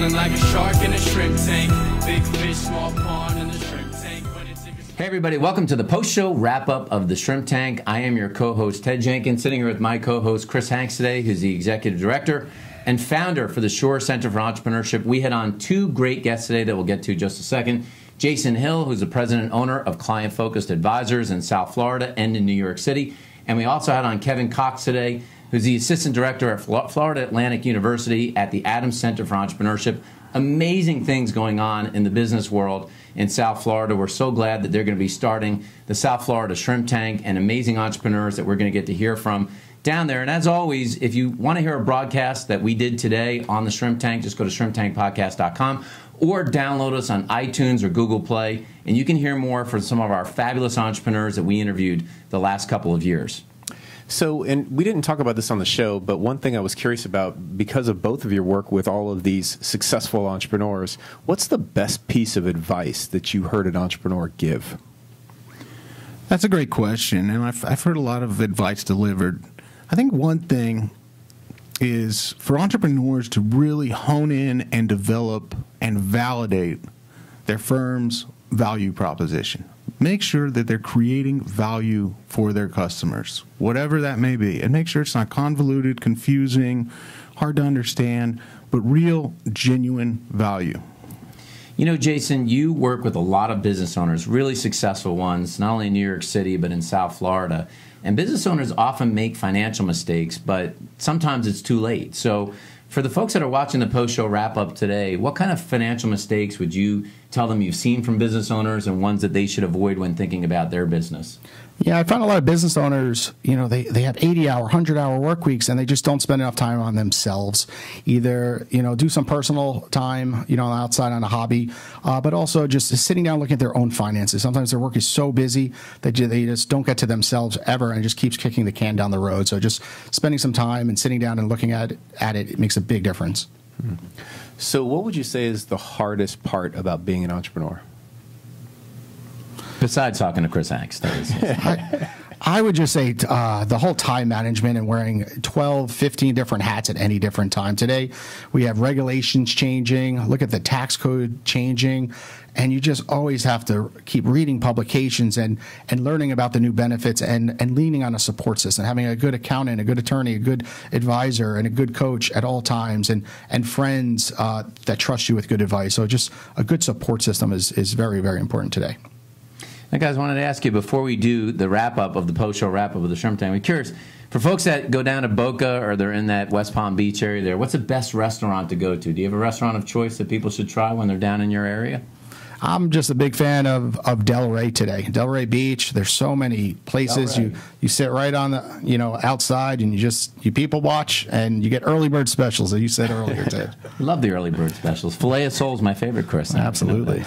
Swimming like a shark in a shrimp tank. Big fish, small pond in the shrimp tank. Hey everybody, welcome to the post-show wrap-up of the Shrimp Tank. I am your co-host Ted Jenkins, sitting here with my co-host Chris Hanks today, who's the Executive Director and founder for the Shore Center for Entrepreneurship. We had on two great guests today that we'll get to in just a second. Jason Hill, who's the president and owner of Client Focused Advisors in South Florida and in New York City. And we also had on Kevin Cox today, who's the assistant director at Florida Atlantic University at the Adams Center for Entrepreneurship. Amazing things going on in the business world in South Florida. We're so glad that they're going to be starting the South Florida Shrimp Tank, and amazing entrepreneurs that we're going to get to hear from down there. And as always, if you want to hear a broadcast that we did today on the Shrimp Tank, just go to shrimptankpodcast.com or download us on iTunes or Google Play, and you can hear more from some of our fabulous entrepreneurs that we interviewed the last couple of years. So, and we didn't talk about this on the show, but one thing I was curious about, because of both of your work with all of these successful entrepreneurs, what's the best piece of advice that you heard an entrepreneur give? That's a great question, and I've heard a lot of advice delivered. I think one thing is for entrepreneurs to really hone in and develop and validate their firm's value proposition. Make sure that they're creating value for their customers, whatever that may be, and make sure it's not convoluted, confusing, hard to understand, but real, genuine value. You know, Jason, you work with a lot of business owners, really successful ones, not only in New York City, but in South Florida. And business owners often make financial mistakes, but sometimes it's too late. So for the folks that are watching the post-show wrap-up today, what kind of financial mistakes would you tell them you've seen from business owners and ones that they should avoid when thinking about their business? Yeah, I found a lot of business owners, you know, they have 80-hour, 100-hour work weeks, and they just don't spend enough time on themselves. Either, you know, do some personal time, you know, outside on a hobby, but also just sitting down looking at their own finances. Sometimes their work is so busy that they just don't get to themselves ever and just keeps kicking the can down the road. So just spending some time and sitting down and looking at it makes a big difference. So what would you say is the hardest part about being an entrepreneur? Besides talking to Chris Hanks, that is. I would just say the whole time management and wearing 12, 15 different hats at any different time. Today, we have regulations changing, look at the tax code changing, and you just always have to keep reading publications and learning about the new benefits and leaning on a support system, having a good accountant, a good attorney, a good advisor, and a good coach at all times, and friends that trust you with good advice. So just a good support system is very, very important today. Now, guys, I wanted to ask you, before we do the wrap-up of the post-show wrap-up of the Shrimp Tank, I'm curious, for folks that go down to Boca or they're in that West Palm Beach area there, what's the best restaurant to go to? Do you have a restaurant of choice that people should try when they're down in your area? I'm just a big fan of Delray today. Delray Beach. There's so many places. You sit right on the, you know, outside, and you people watch, and you get early bird specials that you said earlier, Ted. Love the early bird specials. Filet of sole is my favorite, Chris. Absolutely.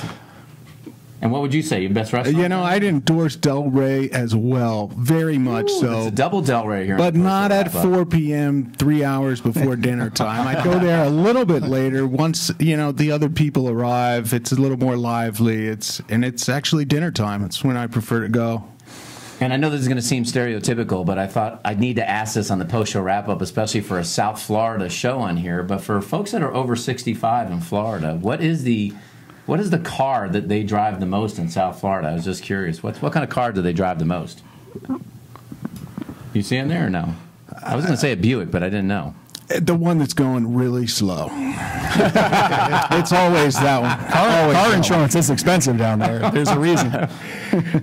And what would you say, your best restaurant? You know, I'd endorse Delray as well, very much so. It's a double Delray here. But not at 4 p.m., 3 hours before dinner time. I'd go there a little bit later once, you know, the other people arrive. It's a little more lively. It's actually dinner time. It's when I prefer to go. And I know this is going to seem stereotypical, but I thought I'd need to ask this on the post-show wrap-up, especially for a South Florida show on here. But for folks that are over 65 in Florida, what is the car that they drive the most in South Florida? I was just curious. What kind of car do they drive the most? You see him there or no? I was going to say a Buick, but I didn't know. The one that's going really slow. It's always that one. Car insurance is expensive down there. There's a reason.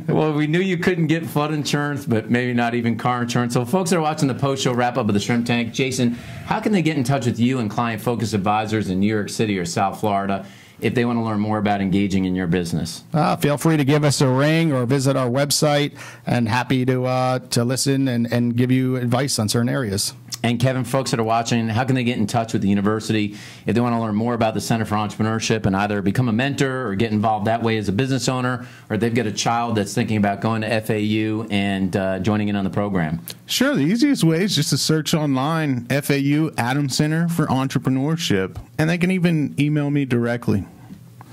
Well, we knew you couldn't get flood insurance, but maybe not even car insurance. So folks that are watching the post-show wrap-up of the Shrimp Tank, Jason, how can they get in touch with you and Client Focused Advisors in New York City or South Florida if they want to learn more about engaging in your business? Feel free to give us a ring or visit our website, and happy to listen and give you advice on certain areas. And Kevin, folks that are watching, how can they get in touch with the university if they want to learn more about the Center for Entrepreneurship and either become a mentor or get involved that way as a business owner, or if they've got a child that's thinking about going to FAU and joining in on the program? Sure. The easiest way is just to search online, FAU Adams Center for Entrepreneurship, and they can even email me directly.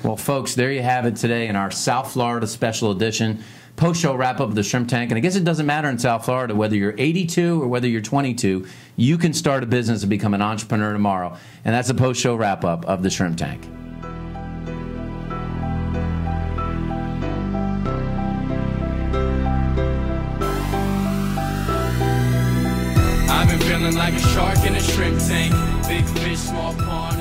Well, folks, there you have it today in our South Florida special edition post-show wrap-up of the Shrimp Tank. And I guess it doesn't matter in South Florida whether you're 82 or whether you're 22. You can start a business and become an entrepreneur tomorrow. And that's a post-show wrap-up of the Shrimp Tank. I've been feeling like a shark in a shrimp tank. Big fish, small pond.